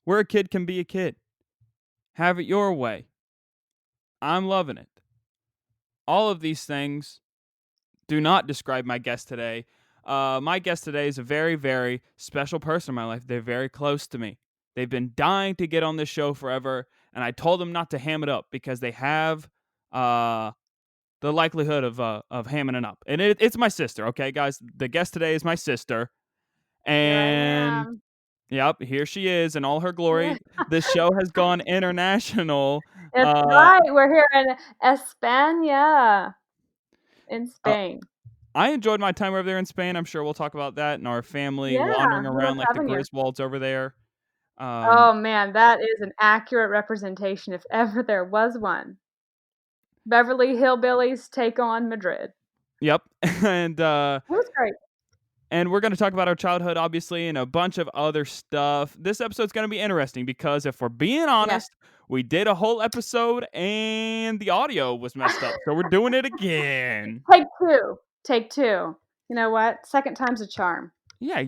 where a kid can be a kid. Have it your way. I'm loving it. All of these things do not describe my guest today. My guest today is a very, very special person in my life. They're very close to me. They've been dying to get on this show forever, and I told them not to ham it up because they have uh, the likelihood of hamming it up. And it's my sister, okay, guys? The guest today is my sister, Here I and am. yep, here she is in all her glory. This show has gone international. It's Uh, right. We're here in España, in uh, Spain. I enjoyed my time over there in Spain. I'm sure we'll talk about that and our family Yeah, wandering we love around like the having you. Griswolds over there. Oh man, that is an accurate representation if ever there was one. Beverly Hillbillies take on Madrid. Yep, and It was great. we're going to talk about our childhood, obviously, and a bunch of other stuff. This episode's going to be interesting because if we're being Yes. honest, we did a whole episode and the audio was messed up, so we're doing it again. Take two. Take two. You know what? Second time's a charm. Yeah,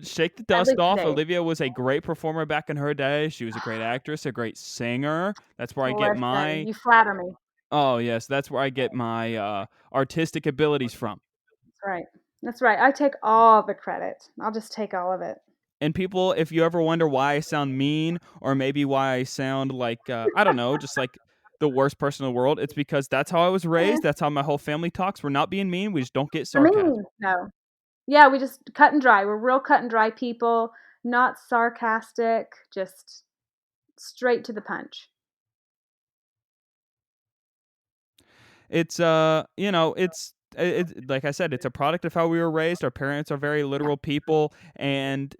shake the At dust least off. today. Olivia was a great performer back in her day. She was a great actress, a great singer. That's where I get Listen, my you flatter me. oh yes, that's where I get my artistic abilities from. That's right. That's right. I take all the credit. I'll just take all of it. And people, if you ever wonder why I sound mean or maybe why I sound like I don't know, just like the worst person in the world, it's because that's how I was Eh, raised. That's how my whole family talks. We're not being mean. We just don't get I sarcasm. mean, no. Yeah, we just cut and dry. We're real cut and dry people, not sarcastic, just straight to the punch. It's it's like I said, it's a product of how we were raised. Our parents are very literal people, and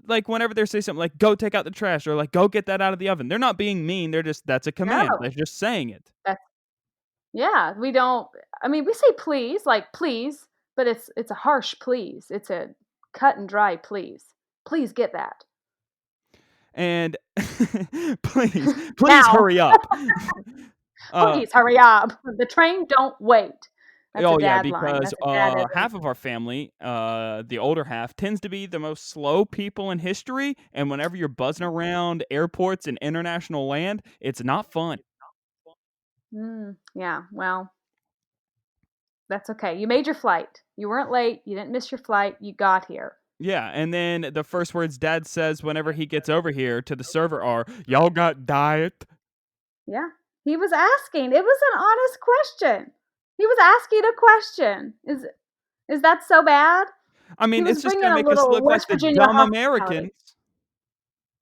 like whenever they say something like "go take out the trash" or like "go get that out of the oven," they're not being mean. They're just that's a command. No. They're just saying it. That's yeah, we don't I mean, we say please, like please, but it's a harsh please. It's a cut and dry please. Please get that. And please Now. hurry up. uh, Please hurry up. The train don't wait. That's a Oh yeah, dad line. because That's a dadism. half of our family, the older half, tends to be the most slow people in history. And whenever you're buzzing around airports and international land, it's not fun. Yeah, well, that's okay. You made your flight. You weren't late. You didn't miss your flight. You got here. Yeah, and then the first words Dad says whenever he gets over here to the server are, "Y'all got diet?" Yeah. He was asking. It was an honest question. He was asking a question. Is that so bad? I He mean, was it's just bringing gonna a make us little look like West the Virginia dumb hospitality. Americans.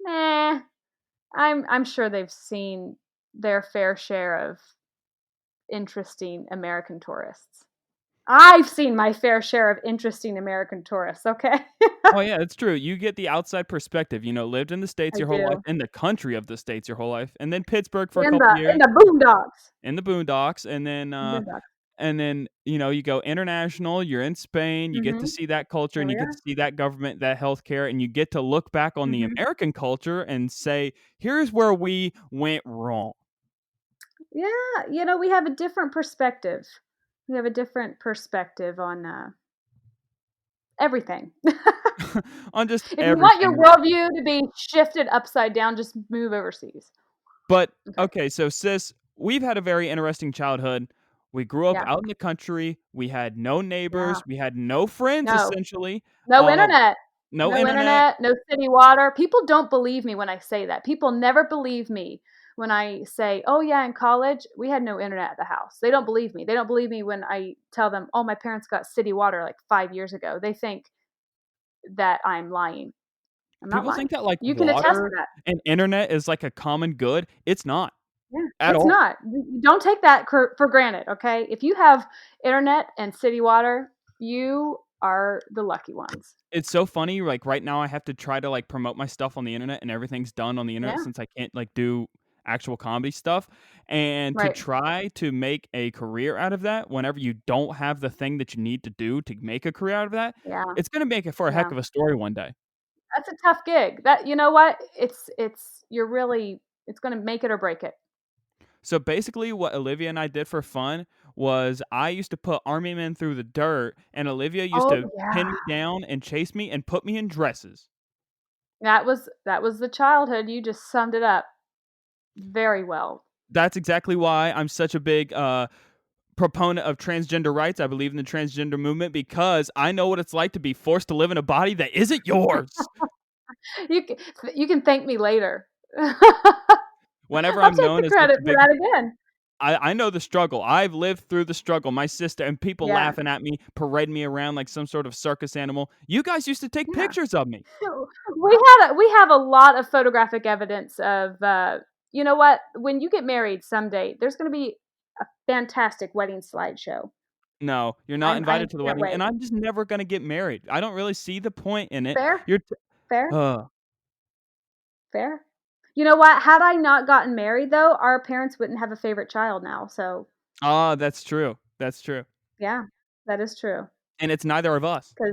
Nah. I'm sure they've seen their fair share of interesting American tourists. I've seen my fair share of interesting American tourists, okay? Oh yeah, it's true. You get the outside perspective. Lived in the states I your whole life, do. in the country of the states your whole life, and then Pittsburgh for a In couple the years boondocks. in the boondocks, Boondocks. and then you go international. You're in Spain. You get to Mhm. see that culture, There and we you get to are. see that government, that healthcare, and you get to look back on the Mhm. American culture and say, "Here's where we went wrong." Yeah, we have a different perspective. We have a different perspective on, everything. On just If you want your everything. worldview to be shifted upside down, just move overseas. But Okay. okay, so sis, we've had a very interesting childhood. We grew up Yeah. out in the country. We had no Yeah. neighbors. We had no friends, No. essentially. No Uh, internet. no No internet. internet, no city water. People don't believe me when I say that. People never believe me when I say, "Oh yeah, in college, we had no internet at the house." They don't believe me. They don't believe me when I tell them, "Oh, my parents got city water like 5 years ago." They think that I'm lying. I'm not People think lying. that like You can attest to water that. and internet is like a common good. It's not Yeah, at it's all. not. You don't take that for granted, okay? If you have internet and city water, you are the lucky ones. It's so funny. Like right now, I have to try to like promote my stuff on the internet, and everything's done on the internet Yeah, since I can't like do actual comedy stuff. And to right. try to make a career out of that, whenever you don't have the thing that you need to do to make a career out of that, Yeah, it's gonna make it for a heck yeah. of a story one day. That's a tough gig. That you know what? You're really it's gonna make it or break it. So basically, what Olivia and I did for fun was I used to put army men through the dirt, and Olivia used Oh, to pin yeah. me down and chase me and put me in dresses. That was the childhood. You just summed it up very well. That's exactly why I'm such a big proponent of transgender rights. I believe in the transgender movement because I know what it's like to be forced to live in a body that isn't yours. You can you can thank me later. I'll Whenever I'm take known the as like credit the for big that again. I know the struggle. I've lived through the struggle. My sister and people Yeah, laughing at me, parading me around like some sort of circus animal. You guys used to take yeah. pictures of me. So, we have a lot of photographic evidence of, you know what? When you get married someday, there's gonna be a fantastic wedding slideshow. No, you're not I invited to the can't wedding, wait. and I'm just never gonna get married. I don't really see the point in it. Fair? You're t Fair? Ugh. Fair? You know what? Had I not gotten married, though, our parents wouldn't have a favorite child now, so, Ah, that's true. That's true. yeah, that is true. And it's neither of us. 'Cause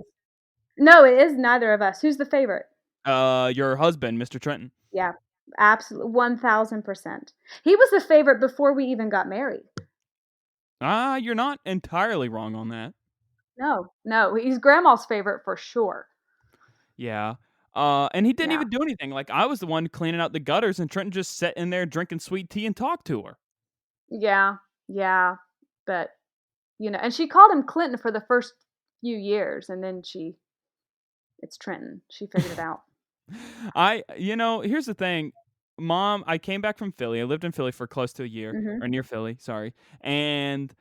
no, it is neither of us. Who's the favorite? Your husband, Mr. Trenton. Yeah, absolutely, 1000%. He was the favorite before we even got married. Ah, you're not entirely wrong on that. No, no, he's grandma's favorite for sure. Yeah. And he didn't Yeah, even do anything. Like, I was the one cleaning out the gutters, and Trenton just sat in there drinking sweet tea and talked to her. yeah, yeah, but, and she called him Clinton for the first few years, and then it's Trenton. She figured it out. Here's the thing. Mom, I came back from Philly. I lived in Philly for close to a year, Mhm. or near Philly, sorry. And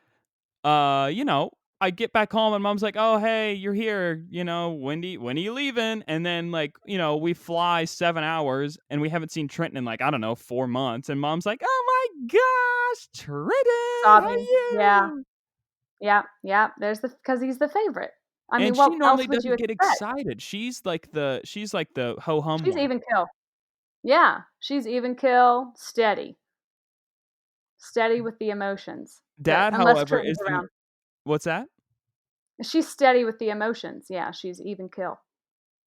you know, I get back home and mom's like, "Oh, hey, you're here. When are you leaving?" And then like, we fly 7 hours and we haven't seen Trenton in like I don't know 4 months. And mom's like, "Oh my gosh, Trenton, how are Sobbing. Yeah, you?" yeah, yeah, because he's the favorite. I mean, And she what normally else would you doesn't get expect? excited. She's like the ho hum She's one. even kill. Yeah, she's even kill, steady with the emotions, but Dad, unless however, Trenton's is the around. what's that? She's steady with the emotions, yeah, she's even kill.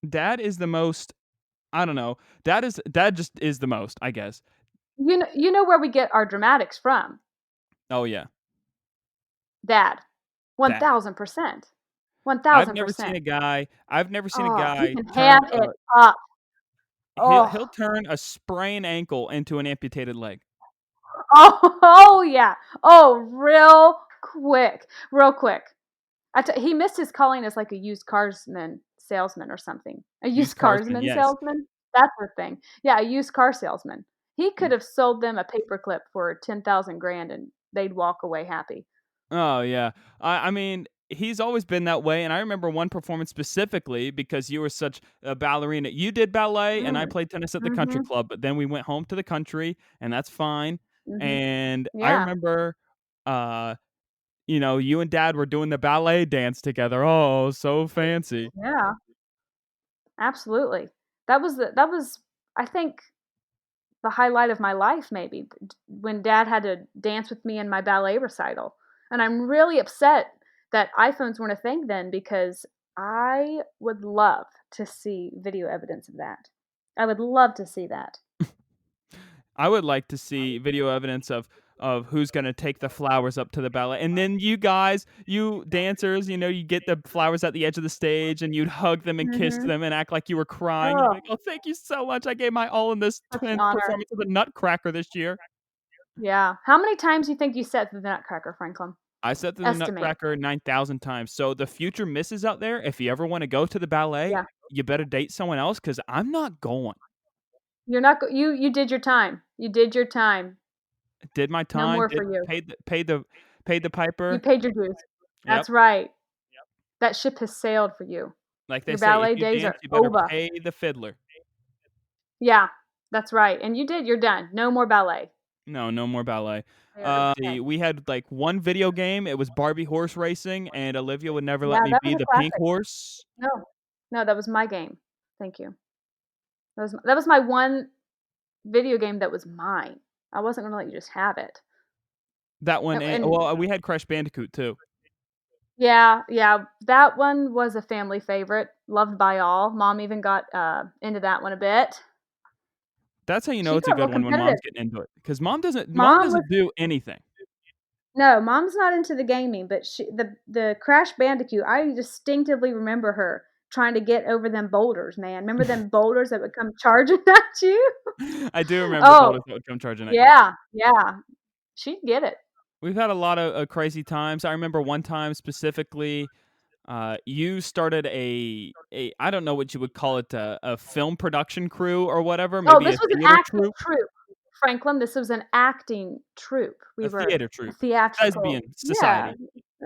Dad is the most. I don't know. Dad just is the most. I guess. You know where we get our dramatics from? Oh yeah, Dad. Dad. 1000%. I've never seen 1000%. a guy I've never seen a Oh, he guy can turn ham it up. he'll Oh. turn a sprained ankle into an amputated leg. Oh, oh, yeah. Oh, real quick, real quick. He missed his calling as, like, a used carsman salesman or something. A Used used carsman, carsman yes. salesman? That's the thing. Yeah, a used car salesman. He could Mm. have sold them a paperclip for 10,000 grand and they'd walk away happy. Oh, yeah. I mean, he's always been that way, and I remember one performance specifically because you were such a ballerina. You did ballet, and I Mm. played tennis at the country Mhm. club, but then we went home to the country, and that's fine, Mhm. and I Yeah. remember, uh, you and dad were doing the ballet dance together. Oh, so fancy. Yeah. Absolutely. That was, I think, the highlight of my life maybe, when dad had to dance with me in my ballet recital, and I'm really upset that iPhones weren't a thing then because I would love to see video evidence of that. I would love to see that. I would like to see video evidence of who's gonna take the flowers up to the ballet, and then you guys, you dancers, you get the flowers at the edge of the stage, and you'd hug them and kiss Mhm. them and act like you were crying. You'd Oh, be like, "Oh, thank you so much. I gave my all in this such an 10th honor. performance of the Nutcracker this year." Yeah. How many times do you think you said the Nutcracker, Franklin? I said to the Estimate. Nutcracker 9,000 times. So the future misses out there, if you ever wanna go to the ballet, Yeah. you better date someone else because 'cause I'm not going. You're not go you did your time. You did your time. Did my No time, more for did you. paid the You piper. paid your dues. Yep. That's right. That ship has sailed for you. Like they Your say, if ballet you days dance, are you better over. pay the fiddler. Yeah, that's right, and you did, you're done. No more ballet. No, no more ballet. Okay. We had, like, one video game, it was Barbie horse racing, and Olivia would never let Yeah, me that be was a the pink classic. horse. No. No, that was my game. Thank you. That was my one video game that was mine. I wasn't gonna let you just have it. That one and And well, we had Crash Bandicoot too. yeah, yeah, that one was a family favorite, loved by all. Mom even got, into that one a bit. That's how you know She it's a got real good one when competitive. mom's getting into it, because mom Mom was doesn't do anything. No, mom's not into the gaming, but the Crash Bandicoot, I distinctively remember her trying to get over them boulders, man. Remember them boulders that would come charging at you? I do remember Oh, boulders that would come charging at you. yeah, yeah. She'd get it. We've had a lot of crazy times. I remember one time specifically, you started a I don't know what you would call it, a film production crew or whatever, Oh, maybe this a was an theater acting troupe, troupe, Franklin. This was an acting troupe. We a were theater a troupe, theatrical. thespian Yeah, society.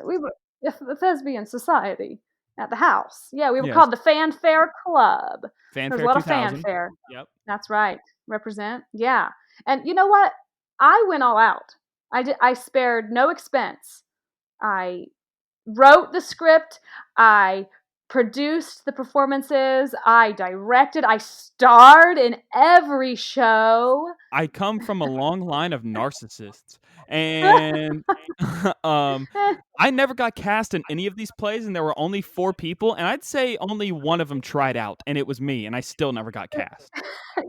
we were a thespian society at the house. Yeah, we were Yes, called the Fanfare Club. There was a Fanfare lot of 2000. fanfare. Yep. That's right. Represent. Yeah. And you know what? I went all out. I spared no expense. I wrote the script. I produced the performances. I directed. I starred in every show. I come from a long line of narcissists, and um, I never got cast in any of these plays, and there were only 4 people, and I'd say only one of them tried out, and it was me, and I still never got cast.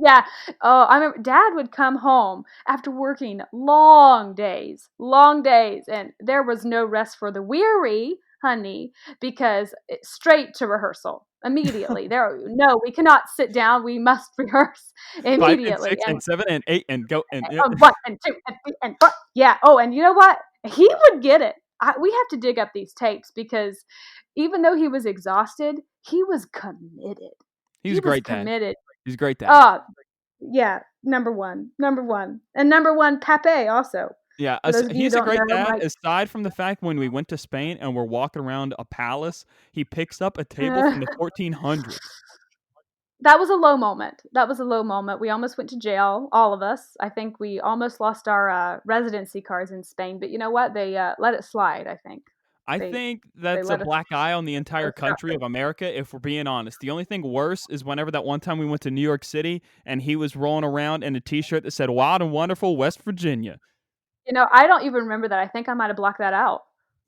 Yeah. Oh, I remember Dad would come home after working long days, and there was no rest for the weary, honey, because straight to rehearsal immediately. There, no, we cannot sit down. We must rehearse 5 and immediately. 6 and 7 and 8 and go and One and two and three and four. Yeah. Oh, and you know what? He would get it. We have to dig up these tapes because even though he was exhausted, he was committed. he's He a was great dad. committed. He's a great dad. Oh, yeah, number one, and number one Pape also. Yeah, For those of you who he's a don't great know, dad, my aside from the fact when we went to Spain and we're walking around a palace, he picks up a table from the 1400s. that was a low moment. That was a low moment. We almost went to jail, all of us. I think we almost lost our residency cards in Spain, but you know what? They let it slide. I think I they think they that's a let us black eye on the go entire scot country free. of America, if we're being honest. The only thing worse is whenever that one time we went to New York City and he was rolling around in a T-shirt that said "Wild and Wonderful West Virginia." You know, I don't even remember that. I think I might have blocked that out.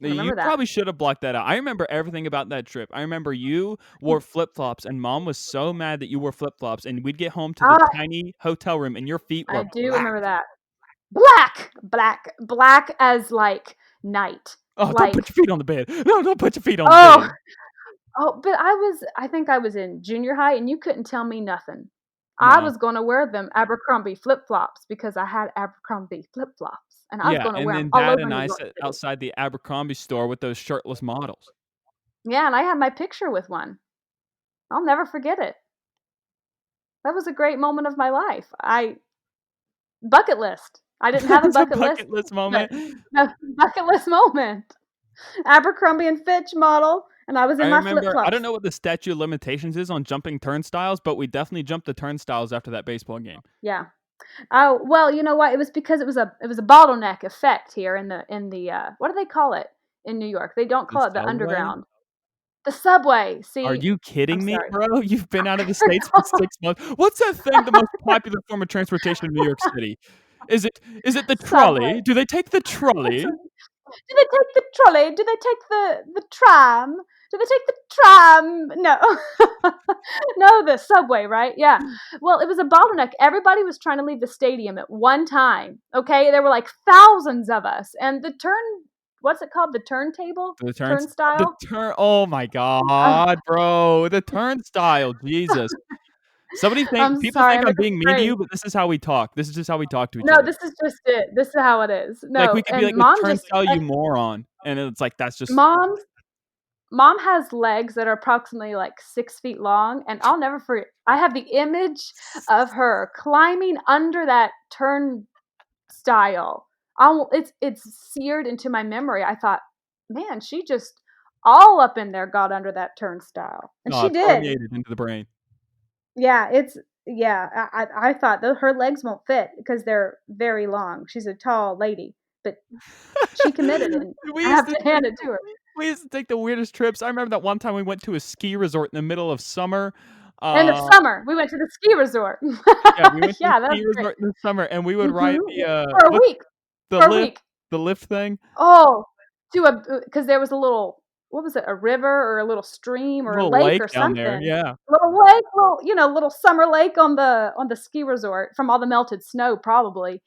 I You remember that. probably should have blocked that out. I remember everything about that trip. I remember you wore flip-flops, and Mom was so mad that you wore flip-flops, and we'd get home to the Ah, tiny hotel room, and your feet I were do black. remember that. Black as like night. Oh, don't put Like, your feet on the bed. No, don't put your feet on the oh, bed. oh, but I think I was in junior high and you couldn't tell me nothing. I No. was going to wear them Abercrombie flip-flops because I had Abercrombie flip-flops and I was Yeah, going to and wear them then all Dad over and New I York sat City. outside the Abercrombie store with those shirtless models. Yeah, and I had my picture with one. I'll never forget it. That was a great moment of my life. I bucket list. I didn't have a It's a bucket list, bucket list but moment. a bucket list moment. Abercrombie and Fitch model, and I was I in my flip remember I don't flops. know what the statute of limitations is on jumping turnstiles, but we definitely jumped the turnstiles after that baseball game. Yeah. Oh well, you know what? It was because it was a bottleneck effect here in the what do they call it in New York? They don't The call it the subway? underground. The subway. Are See, you I'm kidding me, sorry. bro? You've been out of the States for 6 months. What's that thing, the most popular form of transportation in New York City? Is it the Subway. trolley? Do they take the It's trolley? do they take the trolley? Do they take the tram? Do they take the tram? No. No, the subway, right? Yeah. Well, it was a bottleneck. Everybody was trying to leave the stadium at one time. Okay? There were like thousands of us. And the what's it called? The turntable? The turns the Turnstile? turn oh my Uh, god, bro. The turnstile, Jesus. I'm People sorry. think I'm I'm being mean to afraid. you, but this is how we talk. This is just how we talk to each No, other. this is just it. This is how it is. Like, we No, could be and like, "Oh, turnstile, you moron," and it's like, that's just mom's mom has legs that are approximately like 6 feet long, and I'll never forget. I have the image of her climbing under that turnstile. It's seared into my memory. I thought, man, she just all up in there got under that turnstile, and she did. permeated into the brain. Yeah, yeah. I thought though her legs won't fit because they're very long. She's a tall lady, but she committed, and We I used have to to hand it to her. we used to take the weirdest trips. I remember that one time we went to a ski resort in the middle of summer. End of Uh, summer, we went to the ski resort. yeah, we went to a Yeah, that's ski great. resort in the summer, and we would Mhm. ride the, For a what's week, the for a lift week. the lift thing? Oh, to a because there was a little what was it, a river or a little stream or a Little lake lake or down there, something. yeah. Little lake, little summer lake on the ski resort from all the melted snow probably,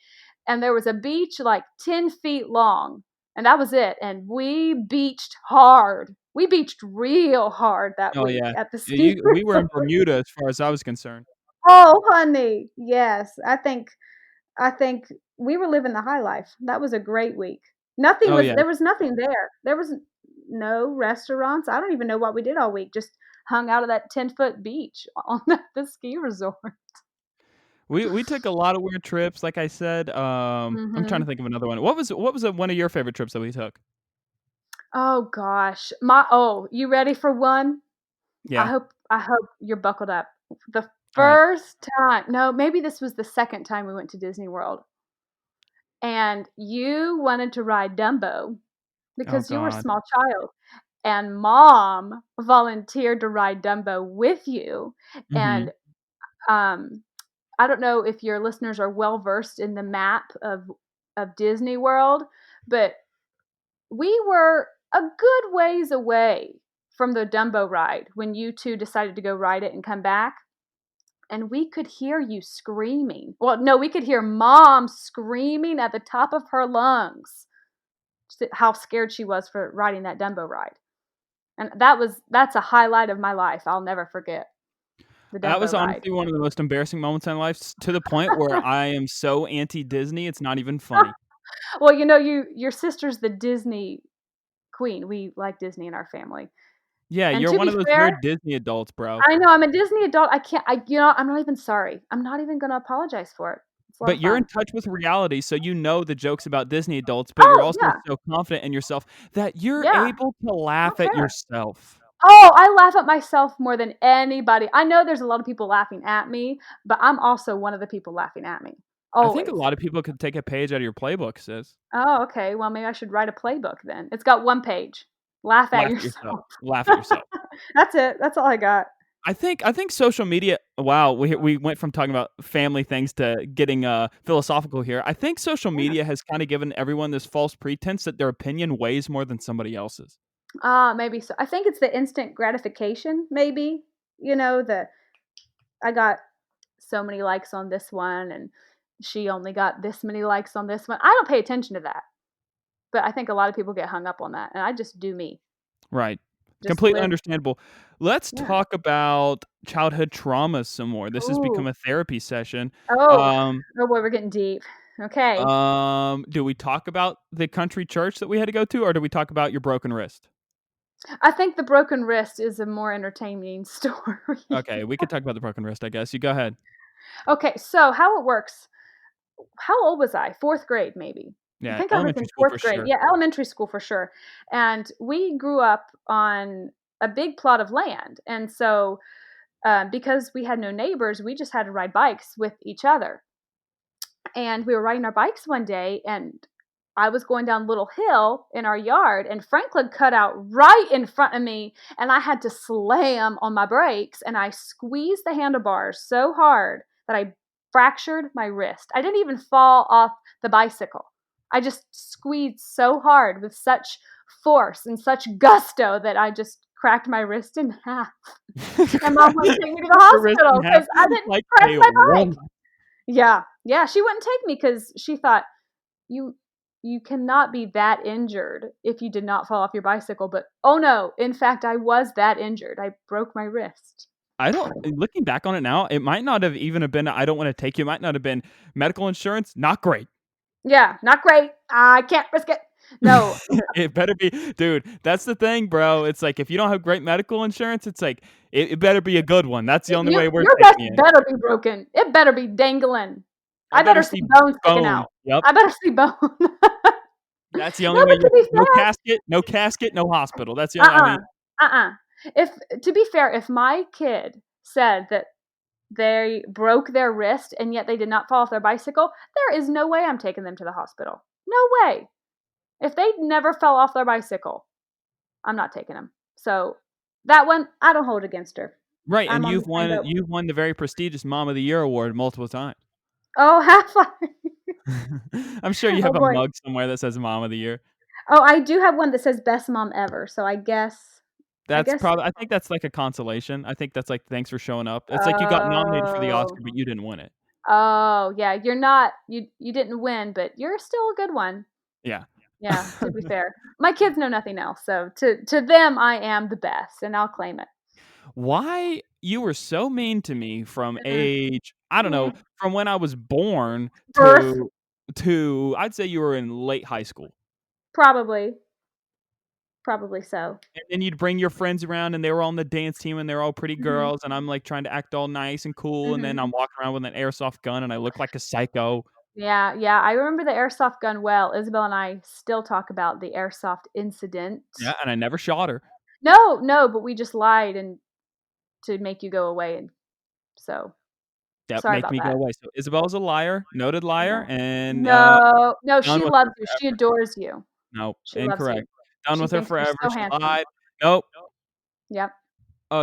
and there was a beach like 10 feet long, and that was it, and we beached hard. We beached real hard that Oh, week yeah. at the ski You we were in resort. Bermuda as far as I was concerned. Oh, honey, yes. I think we were living the high life. That was a great week. Nothing Oh, was yeah. there was nothing there. There was no restaurants. I don't even know what we did all week. Just hung out at that 10-foot beach on the ski resort. We took a lot of weird trips, like I said. I'm trying to Mhm. think of another one. What was one of your favorite trips that we took? Oh gosh. You ready for one? I Yeah. hope I hope you're buckled up. The Alright. first time, no, maybe this was the second time we went to Disney World, and you wanted to ride Dumbo Oh because you were a god. small child, and mom volunteered to ride Dumbo with you, and, Mhm. um, I don't know if your listeners are well versed in the map of Disney World, but we were a good ways away from the Dumbo ride when you 2 decided to go ride it and come back, and we could hear you screaming. Well, no, we could hear mom screaming at the top of her lungs how scared she was for riding that Dumbo ride. And that's a highlight of my life. I'll never forget the That Dumbo was ride. honestly one of the most embarrassing moments in my life, to the point where I am so anti-Disney, it's not even funny. Well, your sister's the Disney queen. We like Disney in our family. Yeah, And you're to one be of those fair, weird Disney adults, bro. I know I'm a Disney adult. I can't I'm not even sorry. I'm not even gonna apologize for it. It's a lot But of you're in fun. touch with reality, so you know the jokes about Disney adults, but you're Oh, also yeah. so confident in yourself that you're Yeah. able to laugh Don't at care. yourself. Oh, I laugh at myself more than anybody. I know there's a lot of people laughing at me, but I'm also one of the people laughing at me. I think a Always. lot of people could take a page out of your playbook, sis. Oh, okay. Well, maybe I should write a playbook then. It's got one page. Laugh at Laugh at yourself. yourself. Laugh at yourself. That's it. That's all I got. I think social media, wow, we went from talking about family things to getting philosophical here. I think social Yeah. media has kind of given everyone this false pretense that their opinion weighs more than somebody else's. Maybe so. I think it's the instant gratification, maybe. The I got so many likes on this one and she only got this many likes on this one. I don't pay attention to that. But I think a lot of people get hung up on that. And I just do me. Right. Just Completely live. understandable. Let's Yeah. talk about childhood traumas some more. This has become Ooh. a therapy session. Oh. Um, Oh boy, we're getting deep. Okay. do we talk about the country church that we had to go to, or do we talk about your broken wrist? I think the broken wrist is a more entertaining story. Okay, we could talk about the broken wrist, I guess. You go ahead. Okay, so how it works. How old was I? 4th grade, maybe. I Yeah, think I was elementary in school 4th for grade. sure. Yeah, elementary school for sure. And we grew up on a big plot of land. And so, because we had no neighbors, we just had to ride bikes with each other. And we were riding our bikes one day, and I was going down a little hill in our yard, and Franklin cut out right in front of me, and I had to slam on my brakes, and I squeezed the handlebars so hard that I fractured my wrist. I didn't even fall off the bicycle. I just squeezed so hard with such force and such gusto that I just cracked my wrist in half. My mom wouldn't take me to the Your wrist in hospital half because I didn't like crash a my bike. robot. Yeah, yeah, she wouldn't take me because she thought, "You you cannot be that injured if you did not fall off your bicycle," but, oh, no, in fact, I was that injured. I broke my wrist. I don't looking back on it now, it might not have even have been I don't wanna take you, it might not have been medical insurance, not great. Yeah, not great. I can't risk it. No. It better be dude, that's the thing, bro. It's like, if you don't have great medical insurance, it's like, it better be a good one. That's the only way we're Your vest taking it. better be broken. It better be dangling. I I better better see see bone sticking bone. out. Yep. I better see bone. That's the only No, way but you to be no fair, casket, no hospital. That's the only I uh-uh, mean, uh-uh. If to be fair, if my kid said that they broke their wrist and yet they did not fall off their bicycle, there is no way I'm taking them to the hospital. No way. If they never fell off their bicycle, I'm not taking them. So that one, I don't hold against her. right, and I'm on the same boat. you've won the very prestigious Mom of the Year award multiple times. Oh, half five. I'm sure you Oh have a boy. mug somewhere that says Mom of the Year. Oh, I do have one that says best mom ever. So I That's guess. probably I think that's like a consolation. I think that's like, "Thanks for showing up." It's like you got nominated for the Oh, Oscar, but you didn't win it. oh, yeah. You're not. You didn't win, but you're still a good one. Yeah. Yeah, to be fair. My kids know nothing else, so to them, I am the best, and I'll claim it. Why you were so mean to me from Mm, age, I don't know, mm. from when I was born Birth, I'd say you were in late high school. probably, probably so. And then you'd bring your friends around and they were all on the dance team and they're all pretty Mhm, girls and I'm, like, trying to act all nice and cool, and then mhm. I'm walking around with an airsoft gun and I look like a psycho. Yeah, yeah, I remember the airsoft gun well. Isabel and I still talk about the airsoft incident. Yeah, and I never shot her. No, no, but we just lied and to make you go away, and so That sorry make about me go that. away. So Isabel's a liar, noted Yeah. liar, and, No, no, done she with her loves you, she forever. adores you. Nope, She loves you. incorrect. Done She with her thinks you're forever, so she handsome. lied. Nope. Yep.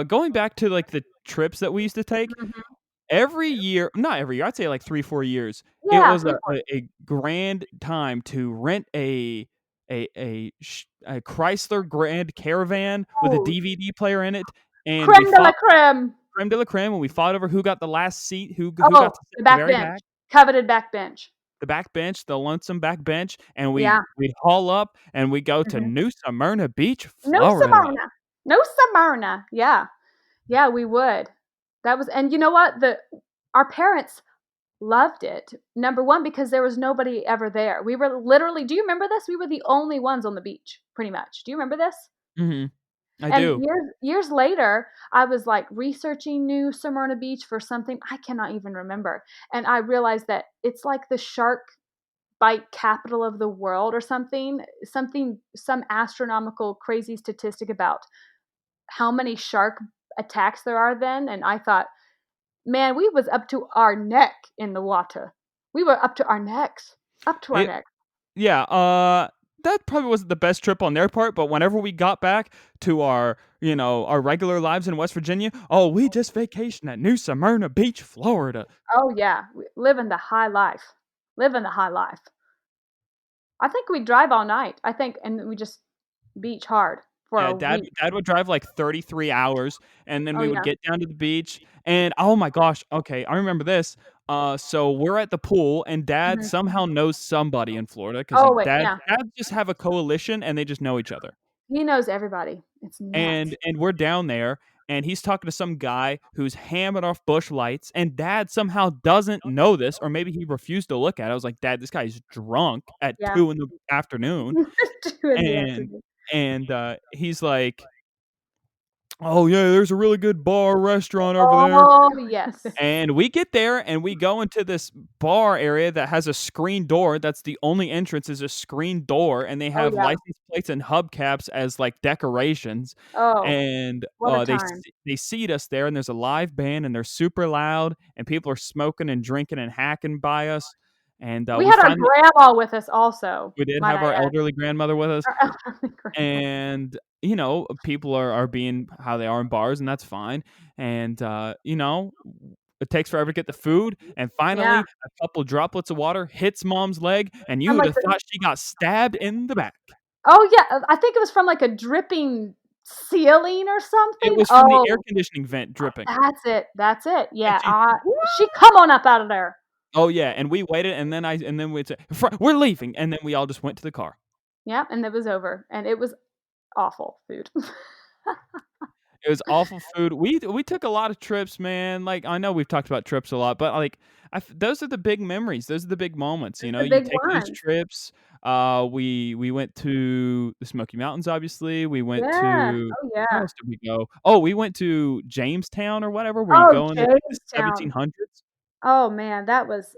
Going back to, like, the trips that we used to take, Mhm. every year, not every year, I'd say, like, 3, 4 years, it Yeah, was 3, 4. a grand time to rent a Chrysler Grand Caravan with a Ooh, DVD player in it, and we crème de la fought crème. crème de la crème, and we fought over who got the last seat, who got Oh, to sit the in the back very bench. back. Coveted back bench. The back bench, the lonesome back bench, and Yeah. we'd haul up and we go to Mhm. New Smyrna Beach, No Florida. Smyrna. No Smyrna. Yeah. Yeah, we would. That was and you know what? Our parents loved it. Number 1, because there was nobody ever there. We were literally do you remember this? We were the only ones on the beach, pretty much. Do you remember this? Mhm. I And do. years later, I was, like, researching New Smyrna Beach for something, I cannot even remember, and I realized that it's like the shark bite capital of the world or some astronomical crazy statistic about how many shark attacks there are then, and I thought, "Man, we was up to our neck in the water. We were up to our necks, up to our It neck." Yeah, that probably wasn't the best trip on their part, but whenever we got back to our regular lives in West Virginia, "Oh, we just vacationed at New Smyrna Beach, Florida." Oh, yeah, living the high life, living the high life. I think we drive all night, I think, and we just beach hard for Yeah, a dad week. dad would drive, like, 33 hours, and then Oh, we would yeah. get down to the beach, and oh my gosh, okay, I remember this. So we're at the pool, and dad Mhm. somehow knows somebody in Florida because Oh, wait, yeah. dads just have a coalition, and they just know each other. He knows everybody. It's nuts. And we're down there, and he's talking to some guy who's hammering off bush lights, and dad somehow doesn't know this, or maybe he refused to look at it. I was like, "Dad, this guy's drunk at Yeah. 2 in the afternoon." 2 in the And afternoon. he's like, "Oh, yeah, there's a really good bar restaurant over there." Oh, yes. And we get there and we go into this bar area that has a screen door. That's the only entrance is a screen door, and they Oh, have yeah. license plates and hubcaps as, like, decorations. Oh, And, what a time. they seat us there, and there's a live band, and they're super loud, and people are smoking and drinking and hacking by us. And, We we had our finally grandma with us also, we did might have I our add. elderly grandmother with us, Our elderly grandma. and people are being how they are in bars, and that's fine. And it takes forever to get the food, and Yeah. finally a couple droplets of water hits mom's leg, and you From, would like, have thought she got stabbed in the back. oh, yeah, I think it was from, like, a dripping ceiling or It something. was from the air Oh, conditioning vent dripping, that's it, and yeah, she she come on up out of there. oh yeah, and we waited, and then we'd say, we're leaving," and then we all just went to the car. Yeah, and it was over, and it was awful food. It was awful food. We took a lot of trips, man. Like, I know we've talked about trips a lot, but, like, those are the big memories. Those are the big moments, It's the you big take those ones. trips. We went to the Smoky Mountains, obviously. We went Yeah. to Oh, where yeah. else did we go? Oh, we went to Jamestown or whatever, where you Oh, go in the, like, the Jamestown. 1700s. Oh, man, that was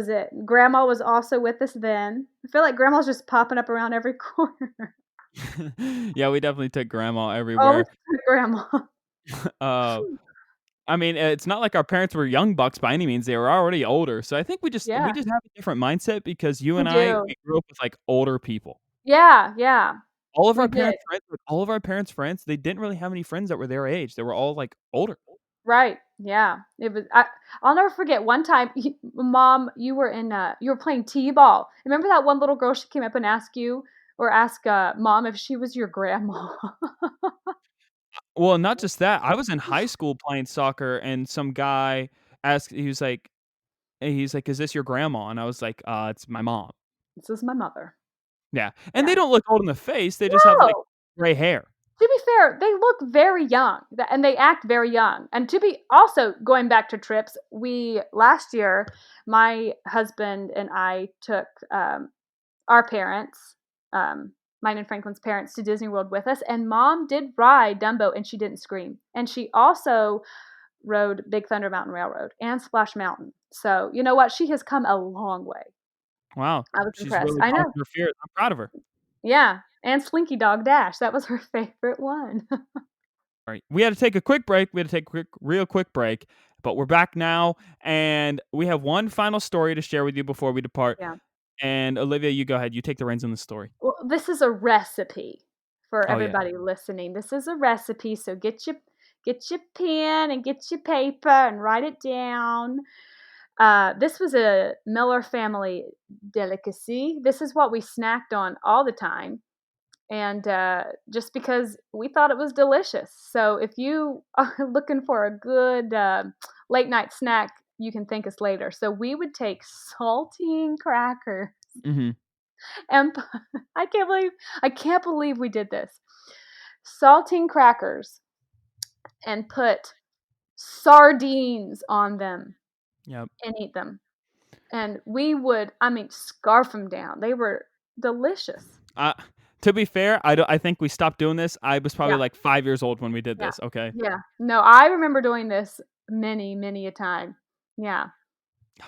it. Grandma was also with us then. I feel like grandma's just popping up around every corner. Yeah, we definitely took grandma Always everywhere. grandma. Uh, I mean, it's not like our parents were young bucks by any means. They were already older. So I think we Yeah, just have a different mindset because you we and I, do. we grew up with, like, older people. Yeah, yeah, we did. All of our parents' friends, they didn't really have any friends that were their age. They were all, like, older. Right, yeah. I'll never forget one time, mom, you were playing T-ball. Remember that one little girl, she came up and asked you or asked, mom if she was your grandma? Well, not just that, I was in high school playing soccer and some guy asked, he's like, "Is this your grandma?" And I was like, it's my mom." "This is my mother." Yeah, and Yeah. they don't look old in the face, they just have, like, No! gray hair. To be fair, they look very young, and they act very young. And to be also going back to trips, we last year, my husband and I took our parents, mine and Franklin's parents, to Disney World with us, and Mom did ride Dumbo, and she didn't scream. And she also rode Big Thunder Mountain Railroad and Splash Mountain. So you know what? She has come a long way. Wow, I was she's impressed. really I know. conquered her fears, I'm proud of her. Yeah, and Slinky Dog Dash. That was her favorite one. Alright, we had to take a quick break, we had to take a real quick break, but we're back now, and we have one final story to share with you before we depart, Yeah. and Olivia, you go ahead, you take the reins on the story. Well, this is a recipe for Oh, yeah. everybody listening. This is a recipe, so get your pen and get your paper and write it down. This was a Miller family delicacy. This is what we snacked on all the time, and just because we thought it was delicious. So if you are looking for a good late night snack, you can thank us later. So we would take saltine crackers Mhm. and I can't believe we did this. Saltine crackers and put sardines on them Yep. and eat them. And we would, I mean, scarf them down. They were delicious. Uh, to be fair, I think we stopped doing this, I was probably, Yeah, like, 5 years old when we did yeah, this, okay? yeah. No, I remember doing this many, many a time. Yeah,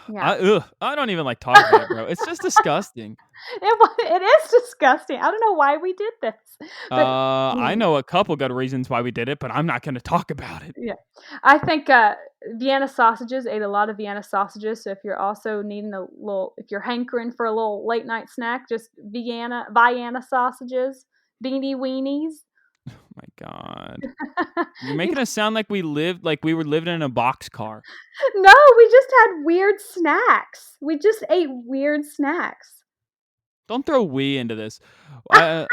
yeah. I don't even like talking about it, bro, it's just disgusting. It is disgusting. I don't know why we did this, but I mm, know a couple good reasons why we did it, but I'm not gonna talk about it. yeah. I think, Vienna sausages, ate a lot of Vienna sausages, so if you're also needing a little if you're hankering for a little late night snack, just Vienna sausages, beanie weenies. Oh my god. You're You making us sound like we were living in a boxcar. No, we just had weird snacks. We just ate weird snacks. Don't throw "we" into this. Uh,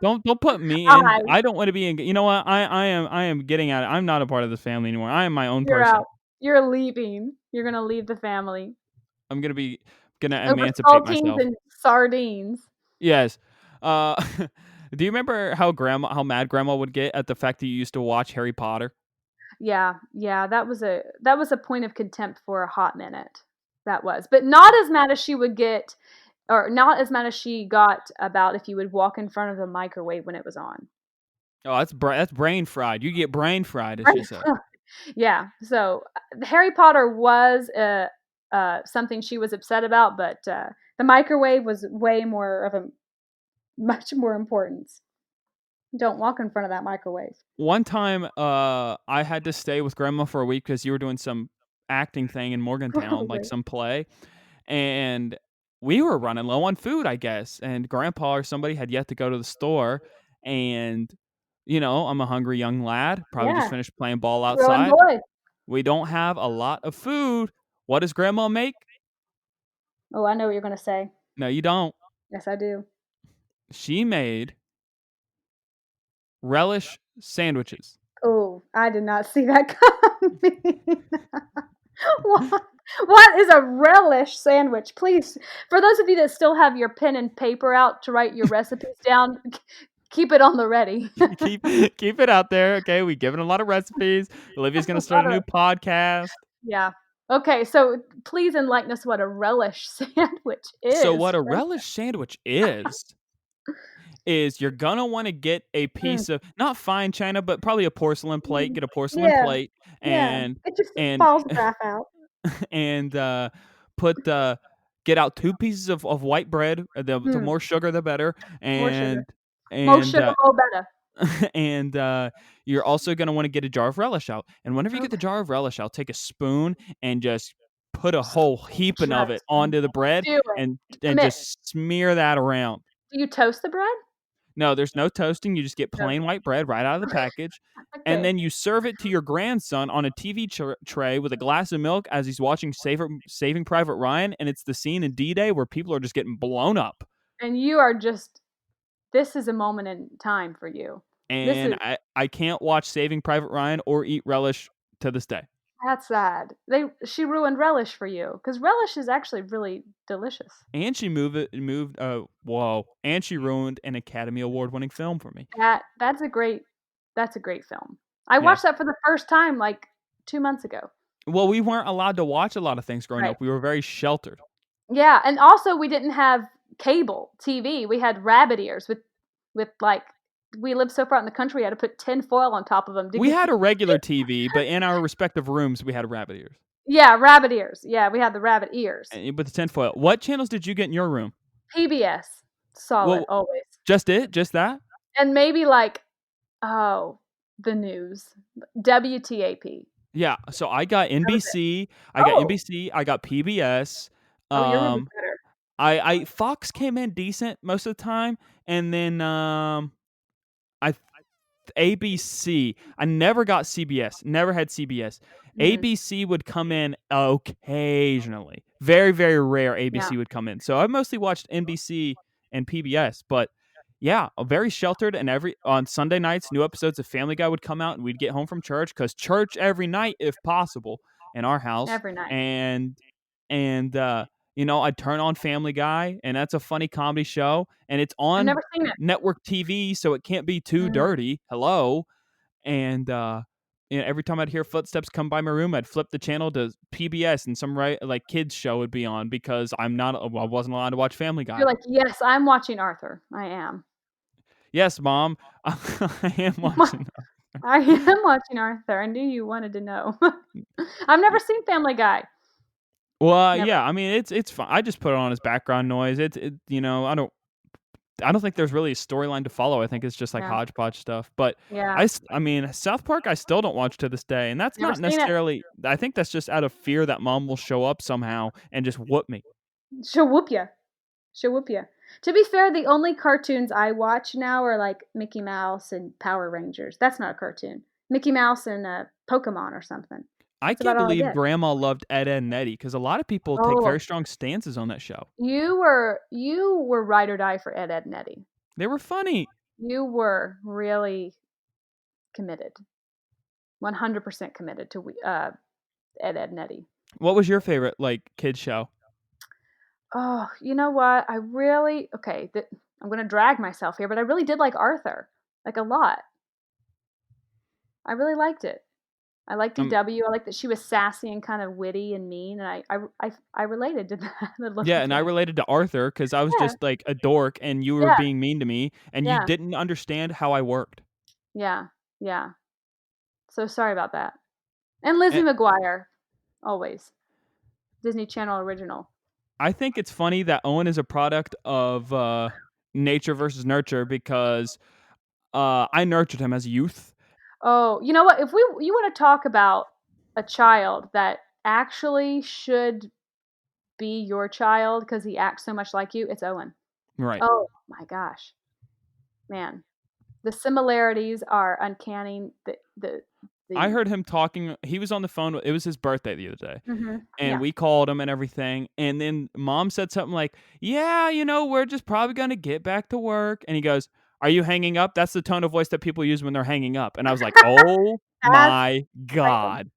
don't put me in. I I don't wanna be in. You know what? I am getting at it. I'm not a part of this family anymore. I am my own You're person. out. You're leaving. You're gonna leave the family I'm gonna over emancipate saltines myself. and sardines. Yes. Uh, do you remember how mad grandma would get at the fact that you used to watch Harry Potter? Yeah, yeah, that was a point of contempt for a hot minute. That was. But not as mad as she would get or not as mad as she got about if you would walk in front of the microwave when it was on. Oh, that's brain fried. You get brain fried, as she said. Yeah, so, Harry Potter was, something she was upset about, but, the microwave was way more of a much more importance. Don't walk in front of that microwave. One time, I had to stay with grandma for a week because you were doing some acting thing in Morgantown, like Probably. some play, and we were running low on food, I guess, and grandpa or somebody had yet to go to the store, and, I'm a hungry young lad, probably just Yeah, finished playing ball growing outside. boy. We don't have a lot of food. What does grandma make? Oh, I know what you're gonna say. No, you don't. Yes, I do. She made relish sandwiches. Oh, I did not see that coming. What what is a relish sandwich? Please, for those of you that still have your pen and paper out to write your recipes down, keep it on the ready. keep keep it out there, okay? We given a lot of recipes. Olivia's gonna start a new podcast. Yeah. Okay, so please enlighten us what a relish sandwich So is. what a relish sandwich is you're gonna want to get a Mm, piece of not fine china, but probably a porcelain plate. mhm. Get a porcelain Yeah, plate yeah. and Get your and false graph out. and put get out 2 pieces of white bread. The Mm, more sugar, the better. more sugar. More And sugar, more better. and you're also gonna want to get a jar of relish out. And whenever you get the Okay. jar of relish out, take a spoon and just put a whole heaping of it Just onto the bread do it. and Commit. just smear that around. Do you toast the bread? No, there's no toasting. You just get plain Okay. white bread right out of the package, and Okay. then you serve it to your grandson on a TV tray with a glass of milk as he's watching Saving Private Ryan, and it's the scene in D-Day where people are just getting blown up. And you are just this is a moment in time for you. This And is I can't watch Saving Private Ryan or eat relish to this day. That's sad. She ruined Relish for you because Relish is actually really delicious. And she moved. Whoa! And she ruined an Academy Award winning film for me. That's a great film. I Yeah. watched that for the first time like 2 months ago. Well, we weren't allowed to watch a lot of things growing Right. up. We were very sheltered. Yeah, and also we didn't have cable TV. We had rabbit ears with like we lived so far out in the country, we had to put tin foil on top of them to We get had a regular TV, but in our respective rooms, we had rabbit ears yeah, rabbit ears. Yeah, we had the rabbit ears. with the tinfoil. What channels did you get in your room? PBS, solid Well, always. just it, just that. And maybe like oh, the news. WTAP. Yeah. So I got That was it. NBC. I got Oh. NBC. I got PBS. Oh, your room was Um, better. I Fox came in decent most of the time, and then I ABC. I never got CBS. Never had CBS. Mhm. ABC would come in occasionally. Very, very rare Yeah. ABC would come in. So I mostly watched NBC and PBS, but yeah, very sheltered. And every on Sunday nights, new episodes of Family Guy would come out, and we'd get home from church because church every night, if possible, in our house. Every night. And I'd turn on Family Guy, and that's a funny comedy show, and it's I've on never seen it. network TV, so it can't be too Mm. dirty. Hello. And every time I'd hear footsteps come by my room, I'd flip the channel to PBS, and some like kids show would be on because I wasn't allowed to watch Family You're Guy. like, "Yes, I'm watching Arthur. I am." Yes, mom, I am watching. I am watching Arthur. I knew you wanted to know. I've never seen Family Guy. Well, Never. yeah, I mean it's fun. I just put it on as background noise. I don't think there's really a storyline to follow. I think it's just like Yeah. hodgepodge stuff. But Yeah. I mean, South Park, I still don't watch to this day, and that's Never not seen it. necessarily. I think that's just out of fear that mom will show up somehow and just whoop me. She'll whoop ya. She'll whoop ya. To be fair, the only cartoons I watch now are like Mickey Mouse and Power Rangers. That's not a cartoon. Mickey Mouse and Pokemon or something. I That's can't about all I believe get. Grandma loved Ed, Edd n Eddy because a lot of people take Oh, very strong stances on that show. you were ride or die for Ed, Edd, and Eddy. They were funny. You were really committed, 100% committed to Ed, Edd, and Eddy. What was your favorite like kid show? Oh, you know what? Okay. I'm gonna drag myself here, but I really did like Arthur, like a lot. I really liked it. I liked Um, DW. I liked that she was sassy and kind of witty and mean, and I related to that a yeah, little and I bit. related to Arthur because I was Yeah, just like a dork, and you were yeah, being mean to me, and you yeah, didn't understand how I worked. yeah, yeah. So sorry about that. And Lizzie McGuire, always Disney Channel original. I think it's funny that Owen is a product of nature versus nurture because I nurtured him as a youth. Oh, you know what? If you want to talk about a child that actually should be your child because he acts so much like you, it's Owen. Right. Oh my gosh, man, the similarities are uncanny. I The heard him talking. He was on the phone. It was his birthday the other day. And yeah. we called him and everything. And then mom said something like, yeah, we're just probably going to get back to work. And he goes, are you hanging up? That's the tone of voice that people use when they're hanging up. And I was like, oh That's my Franklin. God.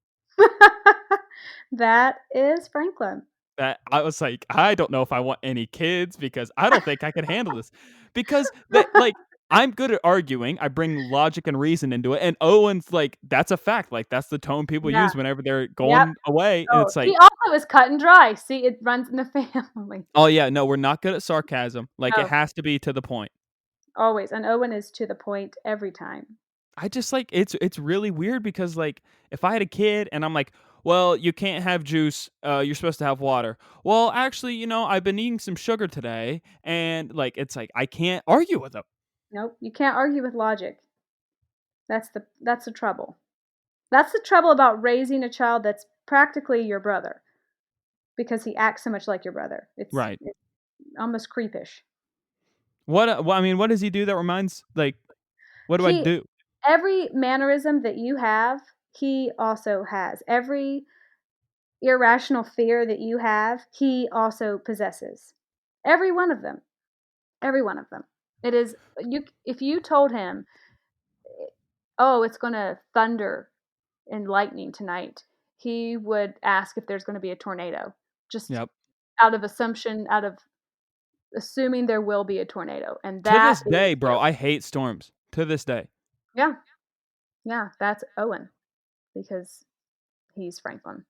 That is Franklin. That I was like, I don't know if I want any kids because I don't think I could handle this. Because that like I'm good at arguing. I bring logic and reason into it. And Owen's like, that's a fact. Like that's the tone people Yeah. use whenever they're Yep. going away. And Oh, it's he like, also is cut and dry. See, it runs in the family. oh yeah, no, we're not good at sarcasm. Like it No, has to be to the point. always. And Owen is to the point every time. I just like it's really weird because like if I had a kid and I'm like, well, you can't have juice, you're supposed to have water. Well, actually, I've been eating some sugar today, and like it's like I can't argue with them. Nope, you can't argue with logic. That's the trouble. That's the trouble about raising a child that's practically your brother because he acts so much like your brother. Right. It's almost creepish. I mean, what does he do that reminds like what do I He do? Every mannerism that you have, he also has. Every irrational fear that you have, he also possesses. Every one of them. Every one of them. It is you if you told him, "Oh, it's going to thunder and lightning tonight." he would ask if there's gonna be a tornado, just Yep. out of assuming there will be a tornado, and To that this is day, bro, I hate storms. To this day. yeah, yeah, that's Owen because he's Franklin.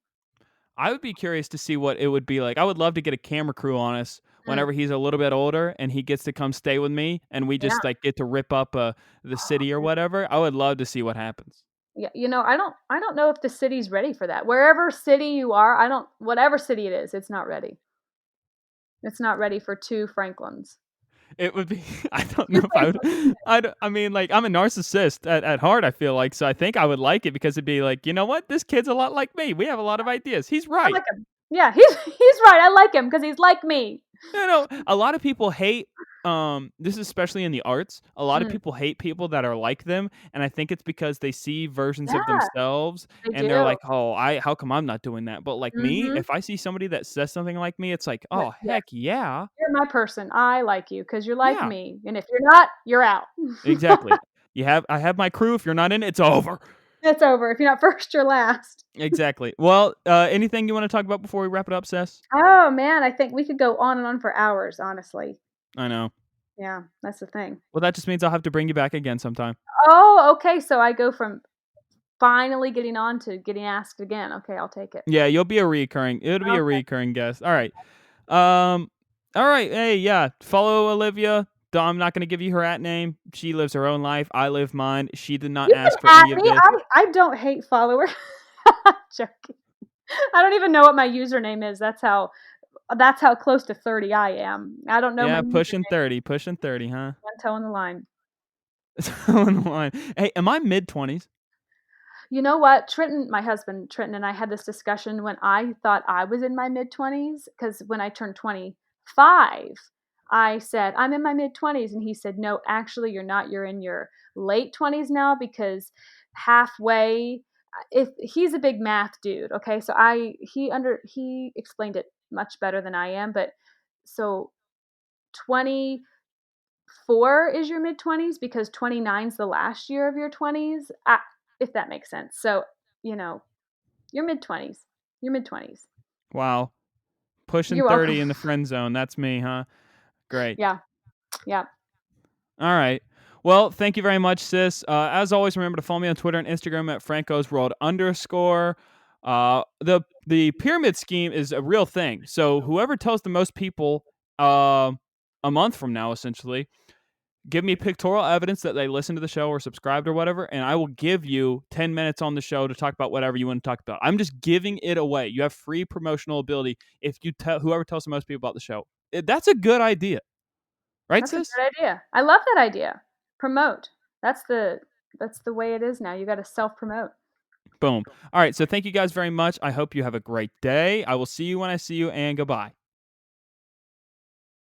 I would be curious to see what it would be like. I would love to get a camera crew on us Mm, whenever he's a little bit older and he gets to come stay with me and we yeah. just like get to rip up the city or whatever. I would love to see what happens. Yeah, I don't know if the city's ready for that. Wherever city you are, I don't whatever city it is, it's not ready. It's not ready for 2 Franklins. It would be. I don't 2 know if I would. Franklins. I mean, like I'm a narcissist at heart. I feel like so. I think I would like it because it'd be like, you know what? This kid's a lot like me. We have a lot of ideas. He's I right. like him. Yeah, he's right. I like him because he's like me. You know, a lot of people hate. This is especially in the arts. A lot of Mm, people hate people that are like them, and I think it's because they see versions of yeah, themselves, they and they're do. like, "Oh, how come I'm not doing that?" But like me, Mhm. if I see somebody that says something like me, it's like, Yeah, "Oh, yeah. heck yeah, You're my person. I like you because 'cause you're like yeah, me, and if you're not, you're out. exactly." I have my crew. If you're not in it, it's over. It's over. If you're not first, you're last. Exactly. Well, anything you want to talk about before we wrap it up, Sess? Oh, man, I think we could go on and on for hours, honestly. I know. Yeah, that's the thing. Well, that just means I'll have to bring you back again sometime. Oh, okay, so I go from finally getting on to getting asked again. Okay, I'll take it. Yeah, you'll be a recurring. It'll be a Okay. recurring guest. All right. Um. All right. Hey, yeah. Follow Olivia. I'm not going to give you her at name. She lives her own life. I live mine. She did not You ask for can at any of me. this. I don't hate followers. Joking. I don't even know what my username is. That's how close to 30 I am. I don't know my Yeah, pushing username. 30. Pushing 30, huh? One toe in the line. On the line. Hey, am I mid 20s? You know what? My husband Trenton and I had this discussion when I thought I was in my mid 20s because when I turned 25, I said, I'm in my mid 20s. And he said, no, actually, you're not. You're in your late 20s now because halfway, if he's a big math dude. Okay. So he explained it much better than I am. But so 24 is your mid 20s because 29 is the last year of your 20s, if that makes sense. So, you know, your mid 20s. Your mid 20s. Wow. Pushing You're welcome. 30 in the friend zone. That's me, huh? Great. Yeah. Yeah. All right. Well, thank you very much, sis. As always, remember to follow me on Twitter and Instagram at Franco's World _. The pyramid scheme is a real thing. So whoever tells the most people a month from now, essentially, give me pictorial evidence that they listen to the show or subscribed or whatever, and I will give you 10 minutes on the show to talk about whatever you want to talk about. I'm just giving it away. You have free promotional ability if you tell whoever tells the most people about the show. That's a good idea, right, That's a sis? good idea. I love that idea. Promote. That's the that's the way it is now. You got to self promote. Boom. All right. So thank you guys very much. I hope you have a great day. I will see you when I see you, and goodbye.